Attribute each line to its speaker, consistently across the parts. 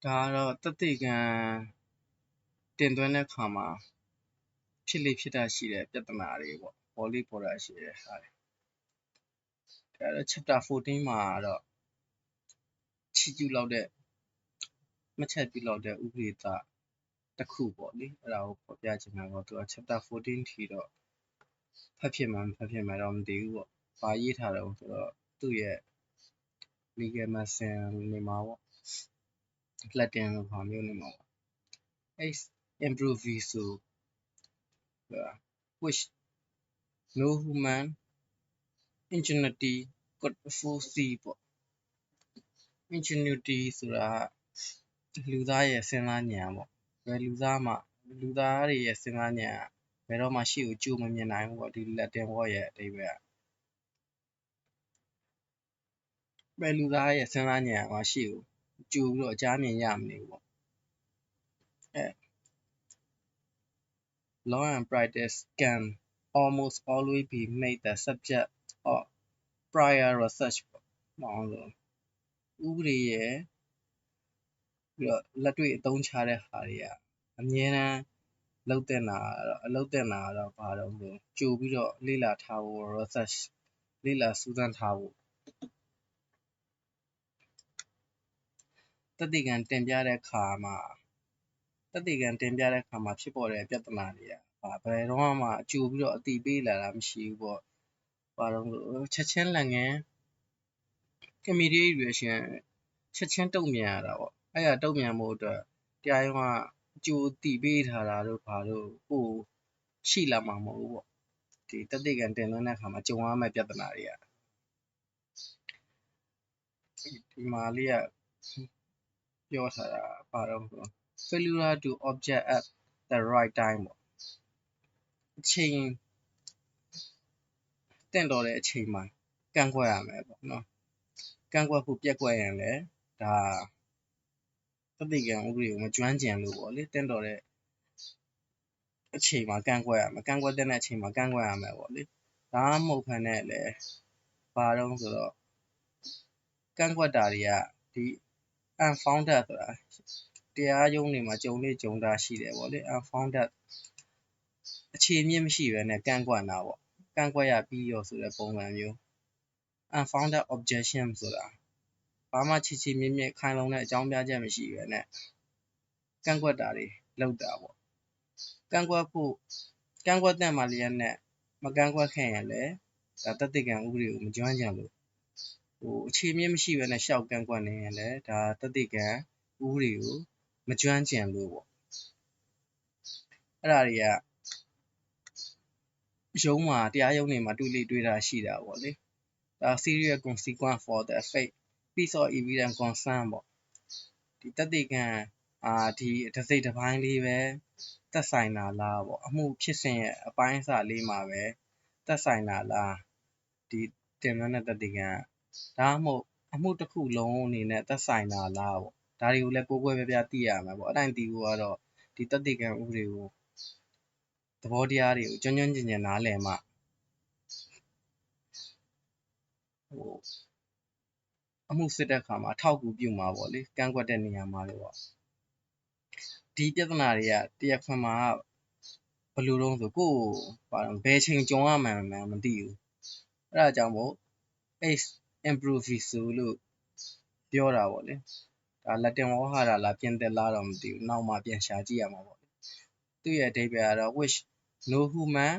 Speaker 1: ဒါကတော့သက်သေခံတင်သွင်းတဲ့အခါမှာဖြစ်လေဖြစ်တာရှိတဲ့ပြဿနာတွေပေါ့ပေါ်လေပေါ်တာရှိတဲ့ဟာတွေဒါတော့ chapter 14မှာတော့ချီးကျူးလောက်တဲ့မှတ်ချက်ပြုလောက်တဲ့ဥပဒေတစ်ခုပေါ့လေအဲ့ဒါကိုဖော်ပြချင်တာပေါ့သူက chapter 14ထိတော့ဖတ်ဖြစ်မှမဖတ်ဖြစ်မှတော့မသိဘူးပေါ့ဘာရေးထားတော့ဆိုတော့သူ့ရဲ့ legal masin နေမှာပေါ့ Latin လိုဟာမျိုးနေမှာပေါ့အဲ့ improviso which no human ingenuity could foresee ပေါ့ ingenuity ဆိုတာလူသားရဲ့စဉ်းစားဉာဏ်ပေါ့ဘယ်လူသားတွေရဲ့စဉ်းစားဉာဏ်ဘယ်တော့မှရှေ့ကိုကြိုမမြင်နိုင်ဘူးပေါ့ဒီ Latin word ရဲ့အဓိပ္ပာယ်ကဘယ်လူသားရဲ့စဉ်းစားဉာဏ်မှာရှေ့ကိုကြိုပြီးတော့အကြမ်းမြင်ရမနေဘူးပေါ့law and practice can almost always be made the subject of prior research ပေါ့ဥပဒေရဲ့ပြီးတော့လက်တွေ့အသုံးချတဲ့ဟာတွေကအမြဲတမ်းအလုပ်တင်တာကတော့ဘာတော့ဆိုကြိုပြီးတော့လေ့လာထားဖို့ research လေ့လာစူးစမ်းထားဖို့သက်သေခံတင်ပြတဲ့အခါမှာဖြစ်ပေါ်တဲ့ပြဿနာတွေကဘယ်တော့မှကြိုပြီးတော့အတိပေးလာတာမရှိဘူးပေါ့ဘာတော့ချက်ချင်းလက်ငင်း immediate reaction ချက်ချင်းတုံ့ပြန်ရတာပေါ့အဲ့ဒါတုံ့ပြန်ဖို့အတွက်တရားရုံးကကြိုတိပေးထားတာတို့ဘာလို့ကိုရှိလာမှာမဟုတ်ဘူးပေါ့ဒီသက်သေခံတင်သွင်းတဲ့အခါမှာကြုံရမယ့်ပြဿနာတွေကဒီမှာလေးကပြောထားတာဘာတော့ဆို failure to object at the right time ပေါ့အချိန်တင့်တော်တဲ့အချိန်မှာကန့်ကွက်ရမယ်ပေါ့နော်ကန့်ကွက်ဖို့ပျက်ကွက်ရင်လည်းဒါသက်သေခံဥပဒေကိုမကျွမ်းကျင်လို့ပေါ့လေတင့်တော်တဲ့အချိန်မှာကန့်ကွက်ရမယ်ကန့်ကွက်တဲ့အချိန်မှာကန့်ကွက်ရမယ်ပေါ့လေဒါမှမဟုတ်ဘဲနဲ့လည်းဘာတော့ဆိုတော့ကန့်ကွက်တာတွေကဒီ unfounded ဆိုတာတရားရုံးတွေမှာကြုံလေ့ကြုံတာရှိတယ်ပေါ့လေ unfounded အခြေအမြစ်မရှိဘဲနဲ့ကန့်ကွက်တာပေါ့ကန့်ကွက်ရပြီးရောဆိုတဲ့ပုံစံမျိုး unfounded objection ဆိုတာဘာမှချီမြင့်ခိုင်လုံတဲ့အကြောင်းပြချက်မရှိဘဲနဲ့ကန့်ကွက်တာတွေလုပ်တာပေါ့ကန့်ကွက်တဲ့မှာလျက်နဲ့မကန့်ကွက်ခဲ့ရင်လည်းဒါသက်သေခံဥပဒေကိုမကျွမ်းကျင်လို့အခြေအမြစ်မရှိဘဲနဲ့ရှောက်ကန့်ကွက်နေရင်လည်းဒါသက်သေခံဥပဒေကိုမကျွမ်းကျင်လို့ပေါ့အဲ့ဒါတွေကတရားရုံးတွေမှာတွေ့တာရှိတာပေါ့လေဒါ serious consequence for the fate piece of evidence concern ပေါ့ဒီသက်သေခံဒီတစ်စိတ်တစ်ပိုင်းလေးပဲသက်ဆိုင်တာလားပေါ့အမှုဖြစ်စဉ်ရဲ့အပိုင်းအစလေးမှာပဲသက်ဆိုင်တာလားဒီတင်သွင်းတဲ့သက်သေခံဒါမှမဟုတ်အမှုတစ်ခုလုံးအနေနဲ့သက်ဆိုင်တာလားပေါ့ဒါတွေကိုလည်းကိုယ်ပြသိရမှာပေါ့အဲ့တိုင်းသိဖို့ကတော့ဒီသက်သေခံဥပဒေကိုသဘောတရားတွေကိုကျွမ်းကျင်နားလည်မှအမှုစစ်တဲ့အခါမှာအထောက်အကူပြုမှာပေါ့လေကန့်ကွက်တဲ့နေရာမှာလို့ပေါ့ဒီပြဿနာတွေကတရားခွင်မှာဘယ်လိုတုံးဆိုကိုယ်ဘယ်ချိန်ကြုံရမှန်းမသိဘူးအဲ့ဒါကြောင့်မို့ improviso လို့ပြောတာပေါ့လေဒါ Latin ဝါဟာရလားပြင်သစ်လားတော့မသိဘူးနောက်မှပြန်ရှာကြည့်ရမှာပေါ့သူ့ရဲ့အဓိပ္ပာယ်ကတော့ which no human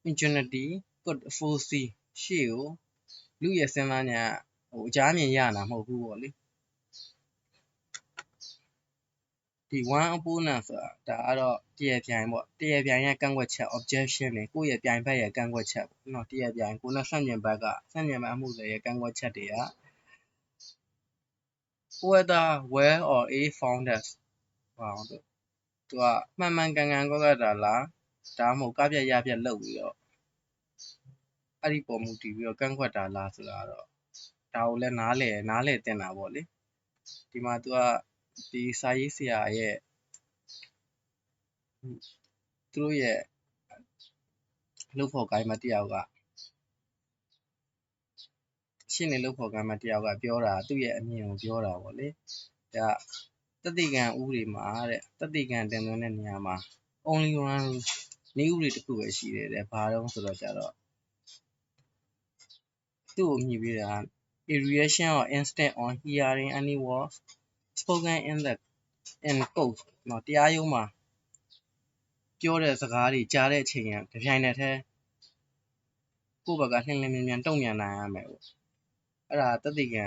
Speaker 1: ingenuity could foresee ရှေ့ကိုလူရဲ့စဉ်းစားဉာဏ်အကြမ်းမြင်ရတာမဟုတ်ဘူးပေါ့လေဒီ one opponent ဆိုတာဒါကတော့တရားပြိုင်ပေါ့တရားပြိုင်ရဲ့ကန့်ကွက်ချက် objection တွေကိုယ့်ရဲ့ပြိုင်ဘက်ရဲ့ကန့်ကွက်ချက်ပေါ့နော်တရားပြိုင်ကိုယ်နဲ့ဆန့်ကျင်ဘက်အမှုရဲ့ကန့်ကွက်ချက်တွေက whether well or ill founded သူကမှန်ကန်ကွက်တာလားဒါမှမဟုတ်ကပြက်ရပြက်လုပ်ပြီးတော့အဲ့ဒီပုံမူတည်ပြီးတော့ကန့်ကွက်တာလားဆိုတာတော့ဒါကိုလည်းနားလည်တင်တာပေါ့လေဒီမှာသူကဒီစာရေးဆရာရဲ့သူတို့ရဲ့လုပ်ဖော်ကိုင်မတယောက်ကရှင်းနေလုပ်ဖော်ကိုင်မတယောက်ကပြောတာသူ့ရဲ့အမြင်ကိုပြောတာပေါ့လေဒါ တတိကံဥပဒေမှာတဲ့တတိကံတင်သွင်းတဲ့နေရာမှာ only one နည်းဥပဒေတစ်ခုပဲရှိတယ်တဲ့ဘာတော့ဆိုတော့ကြတော့သူ့ကိုမြည်ပြီးတာ a reaction or instant on hearing any words spoken in court เนาะတရားရုံးမှာပြောတဲ့စကားတွေကြားတဲ့အချိန်ကတစ်ပြိုင်နက်တည်းကိုယ့်ဘက်ကလှင်လင်းမြန်မြန်တုံ့ပြန်နိုင်ရမယ်ပေါ့အဲ့ဒါတတိကံ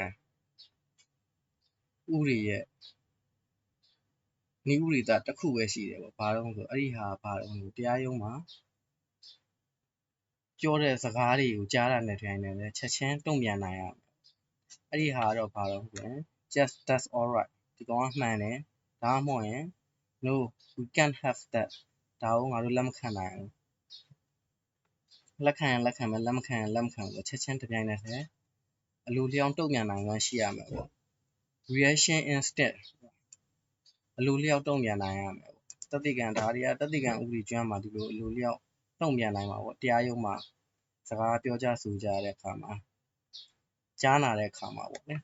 Speaker 1: ဥပဒေရဲ့နည်းဥပဒေသားတစ်ခုပဲရှိတယ်ပေါ့ဘာတော့ဆိုအဲ့ဒီဟာဘာတော့တရားရုံးမှာပြောတဲ့စကားတွေကိုကြားတာနဲ့တစ်ပြိုင်နက်တည်းချက်ချင်းတုံ့ပြန်နိုင်ရမယ်အဲ့ဒီဟာတော့ဘာတော့ဆိုရင် just that's all right ဒီကောင်ကမှန်တယ်ဒါမှမဟုတ်ရင် no we can't have that ဒါကိုငါတို့လက်မခံနိုင်ဘူးလက်ခံရင်လက်ခံမယ်လက်မခံရင်လက်မခံဘူးချက်ချင်းတစ်ပြိုင်နက်တည်းအလိုလျောက်တုံ့ပြန်နိုင်မှရှိရမယ်ပေါ့ reaction instant အလိုလျောက်တုံ့ပြန်နိုင်ရမယ်ပေါ့တတိကံဒါတွေကတတိကံဥပဒေကျွမ်းမှာဒီလိုအလိုလျောက်တုံ့ပြန်နိုင်မှာပေါ့တရားရုံးမှာစကားပြောကြဆိုကြတဲ့အခါမှာကြားနာတဲ့အခါမှာပေါ့လေ